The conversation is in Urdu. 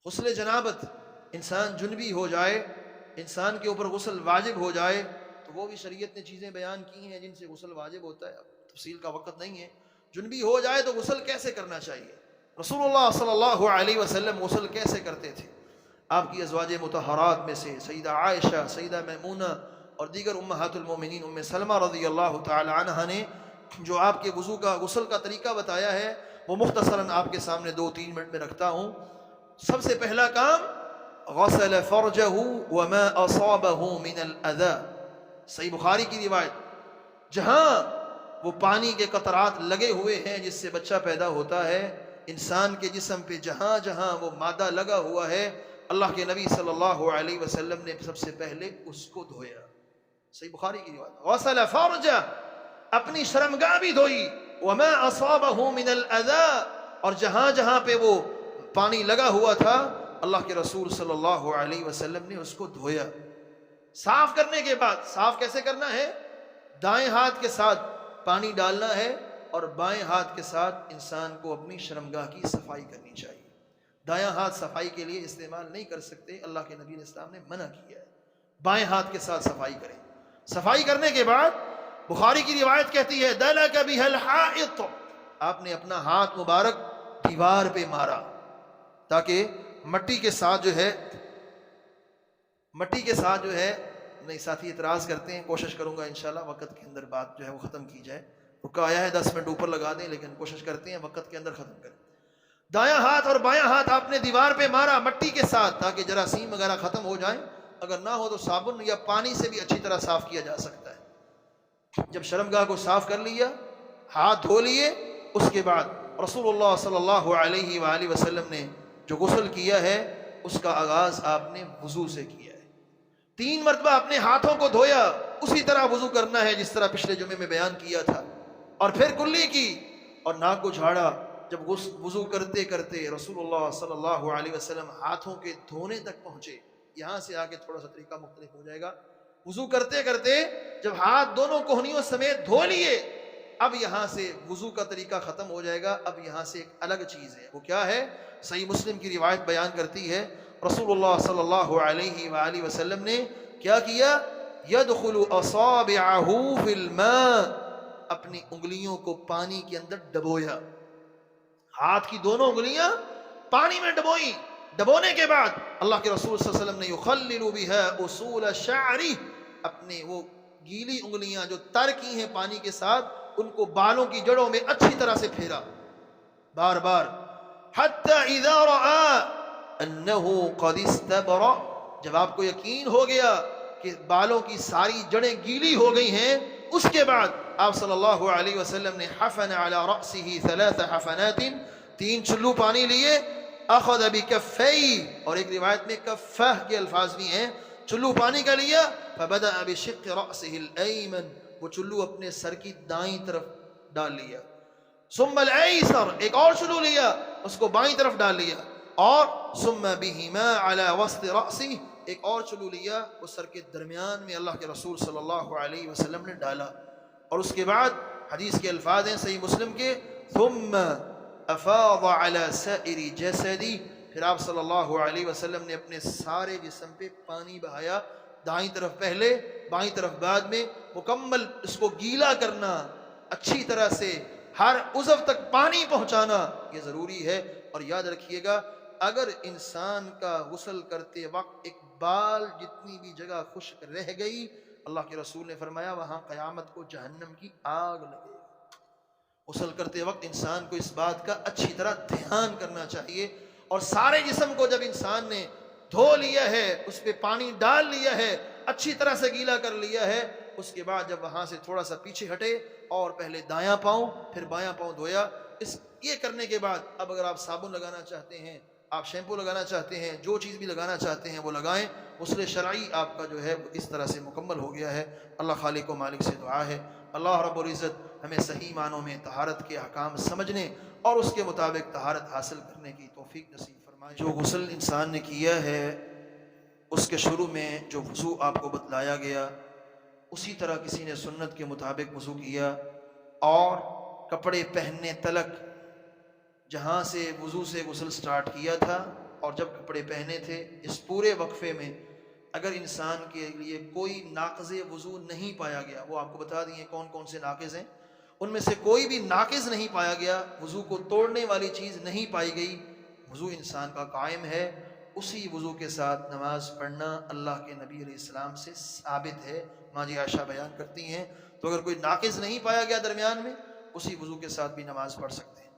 غسل جنابت، انسان جنبی ہو جائے، انسان کے اوپر غسل واجب ہو جائے تو وہ بھی شریعت نے چیزیں بیان کی ہیں جن سے غسل واجب ہوتا ہے، تفصیل کا وقت نہیں ہے۔ جنبی ہو جائے تو غسل کیسے کرنا چاہیے، رسول اللہ صلی اللہ علیہ وسلم غسل کیسے کرتے تھے؟ آپ کی ازواج مطہرات میں سے سیدہ عائشہ، سیدہ میمونہ اور دیگر امہات المومنین ام سلمہ رضی اللہ تعالی عنہ نے جو آپ کے وضو کا غسل کا طریقہ بتایا ہے وہ مختصراً آپ کے سامنے 2-3 منٹ میں رکھتا ہوں۔ سب سے پہلا کام غسل فرجہ وما اصابہ من الاذى، صحیح بخاری کی روایت، جہاں وہ پانی کے قطرات لگے ہوئے ہیں جس سے بچہ پیدا ہوتا ہے، انسان کے جسم پہ جہاں جہاں وہ مادہ لگا ہوا ہے، اللہ کے نبی صلی اللہ علیہ وسلم نے سب سے پہلے اس کو دھویا۔ صحیح بخاری کی روایت، غسل فرجہ، اپنی شرمگاہ بھی دھوئی، وما اصابہ من الاذى، اور جہاں جہاں پہ وہ پانی لگا ہوا تھا اللہ کے رسول صلی اللہ علیہ وسلم نے اس کو دھویا۔ صاف کرنے کے بعد، صاف کیسے کرنا ہے؟ دائیں ہاتھ کے ساتھ پانی ڈالنا ہے اور بائیں ہاتھ کے ساتھ انسان کو اپنی شرمگاہ کی صفائی کرنی چاہیے۔ دایاں ہاتھ صفائی کے لیے استعمال نہیں کر سکتے، اللہ کے نبی علیہ السلام نے منع کیا ہے، بائیں ہاتھ کے ساتھ صفائی کریں۔ صفائی کرنے کے بعد بخاری کی روایت کہتی ہے دلک بها الحائط، آپ نے اپنا ہاتھ مبارک دیوار پہ مارا تاکہ مٹی کے ساتھ جو ہے نہیں، ساتھی اعتراض کرتے ہیں، کوشش کروں گا انشاءاللہ وقت کے اندر بات جو ہے وہ ختم کی جائے، رکا آیا ہے 10 منٹ اوپر لگا دیں لیکن کوشش کرتے ہیں وقت کے اندر ختم کریں۔ دایاں ہاتھ اور بایاں ہاتھ آپ نے دیوار پہ مارا مٹی کے ساتھ تاکہ جراثیم وغیرہ ختم ہو جائیں، اگر نہ ہو تو صابن یا پانی سے بھی اچھی طرح صاف کیا جا سکتا ہے۔ جب شرمگاہ کو صاف کر لیا، ہاتھ دھو لیے، اس کے بعد رسول اللہ صلی اللہ علیہ وآلہ وسلم نے جو غسل کیا ہے اس کا آغاز آپ نے وضو سے کیا ہے۔ 3 مرتبہ اپنے ہاتھوں کو دھویا، اسی طرح وضو کرنا ہے جس طرح پچھلے جمعے میں بیان کیا تھا، اور پھر کلی کی اور ناک کو جھاڑا۔ جب وضو کرتے کرتے رسول اللہ صلی اللہ علیہ وسلم ہاتھوں کے دھونے تک پہنچے، یہاں سے آگے تھوڑا سا طریقہ مختلف ہو جائے گا، وضو کرتے کرتے جب ہاتھ دونوں کوہنیوں سمیت دھو لیے، اب یہاں سے وضو کا طریقہ ختم ہو جائے گا، اب یہاں سے ایک الگ چیز ہے، وہ کیا ہے؟ صحیح مسلم کی روایت بیان کرتی ہے رسول اللہ صلی اللہ علیہ وآلہ وسلم نے کیا کیا؟ يدخل اصابعہ فی الماء، اپنی انگلیوں کو پانی کے اندر ڈبویا، ہاتھ کی دونوں انگلیاں پانی میں ڈبوئی۔ ڈبونے کے بعد اللہ کے رسول صلی اللہ علیہ وسلم نے یخلل بها اصول شعری، اپنے وہ گیلی انگلیاں جو تر کی ہیں پانی کے ساتھ، ان کو بالوں کی جڑوں میں اچھی طرح سے پھیرا بار بار، حتی اذا رآ انہ قد استبر، جب آپ کو یقین ہو گیا کہ بالوں کی ساری جڑیں گیلی ہو گئی ہیں، اس کے بعد آپ صلی اللہ علیہ وسلم نے حفن علی رأسہ 3 حفنات، 3 چلو پانی لیے، اخذ بکفی، اور ایک روایت میں کفہ کے الفاظ بھی ہیں، چلو پانی کا لیا، فبدأ بشق رأسہ الایمن، وہ چلو اپنے سر کی دائیں طرف ڈال لیا، ثم الایسر، ایک اور چلو لیا اس کو بائیں طرف ڈال لیا، اور ثم بہما علی وسط رأسہ، ایک اور چلو لیا وہ سر کے درمیان میں اللہ کے رسول صلی اللہ علیہ وسلم نے ڈالا، اور اس کے بعد حدیث کے الفاظ ہیں صحیح مسلم کے ثم افاض علی سائر جسدی، پھر آپ صلی اللہ علیہ وسلم نے اپنے سارے جسم پہ پانی بہایا، دائیں طرف پہلے بائیں طرف بعد میں، مکمل اس کو گیلا کرنا، اچھی طرح سے ہر عضو تک پانی پہنچانا یہ ضروری ہے۔ اور یاد رکھیے گا اگر انسان کا غسل کرتے وقت ایک بال جتنی بھی جگہ خشک رہ گئی، اللہ کے رسول نے فرمایا وہاں قیامت کو جہنم کی آگ لگے۔ غسل کرتے وقت انسان کو اس بات کا اچھی طرح دھیان کرنا چاہیے، اور سارے جسم کو جب انسان نے دھو لیا ہے، اس پہ پانی ڈال لیا ہے، اچھی طرح سے گیلا کر لیا ہے، اس کے بعد جب وہاں سے تھوڑا سا پیچھے ہٹے اور پہلے دایاں پاؤں پھر بایاں پاؤں دھویا، یہ کرنے کے بعد اب اگر آپ صابن لگانا چاہتے ہیں، آپ شیمپو لگانا چاہتے ہیں، جو چیز بھی لگانا چاہتے ہیں وہ لگائیں، غسل شرعی آپ کا جو ہے اس طرح سے مکمل ہو گیا ہے۔ اللہ خالق و مالک سے دعا ہے اللہ رب العزت ہمیں صحیح معنوں میں طہارت کے احکام سمجھنے اور اس کے مطابق طہارت حاصل کرنے کی توفیق نصیب فرمائے۔ جو غسل انسان نے کیا ہے اس کے شروع میں جو وضو آپ کو بتلایا گیا اسی طرح کسی نے سنت کے مطابق وضو کیا، اور کپڑے پہننے تلک جہاں سے وضو سے غسل سٹارٹ کیا تھا اور جب کپڑے پہنے تھے، اس پورے وقفے میں اگر انسان کے لیے کوئی ناقض وضو نہیں پایا گیا، وہ آپ کو بتا دیے کون کون سے ناقض ہیں، ان میں سے کوئی بھی ناقض نہیں پایا گیا، وضو کو توڑنے والی چیز نہیں پائی گئی، وضو انسان کا قائم ہے، اسی وضو کے ساتھ نماز پڑھنا اللہ کے نبی علیہ السلام سے ثابت ہے، ماں جی عائشہ بیان کرتی ہیں۔ تو اگر کوئی ناقض نہیں پایا گیا درمیان میں، اسی وضو کے ساتھ بھی نماز پڑھ سکتے ہیں۔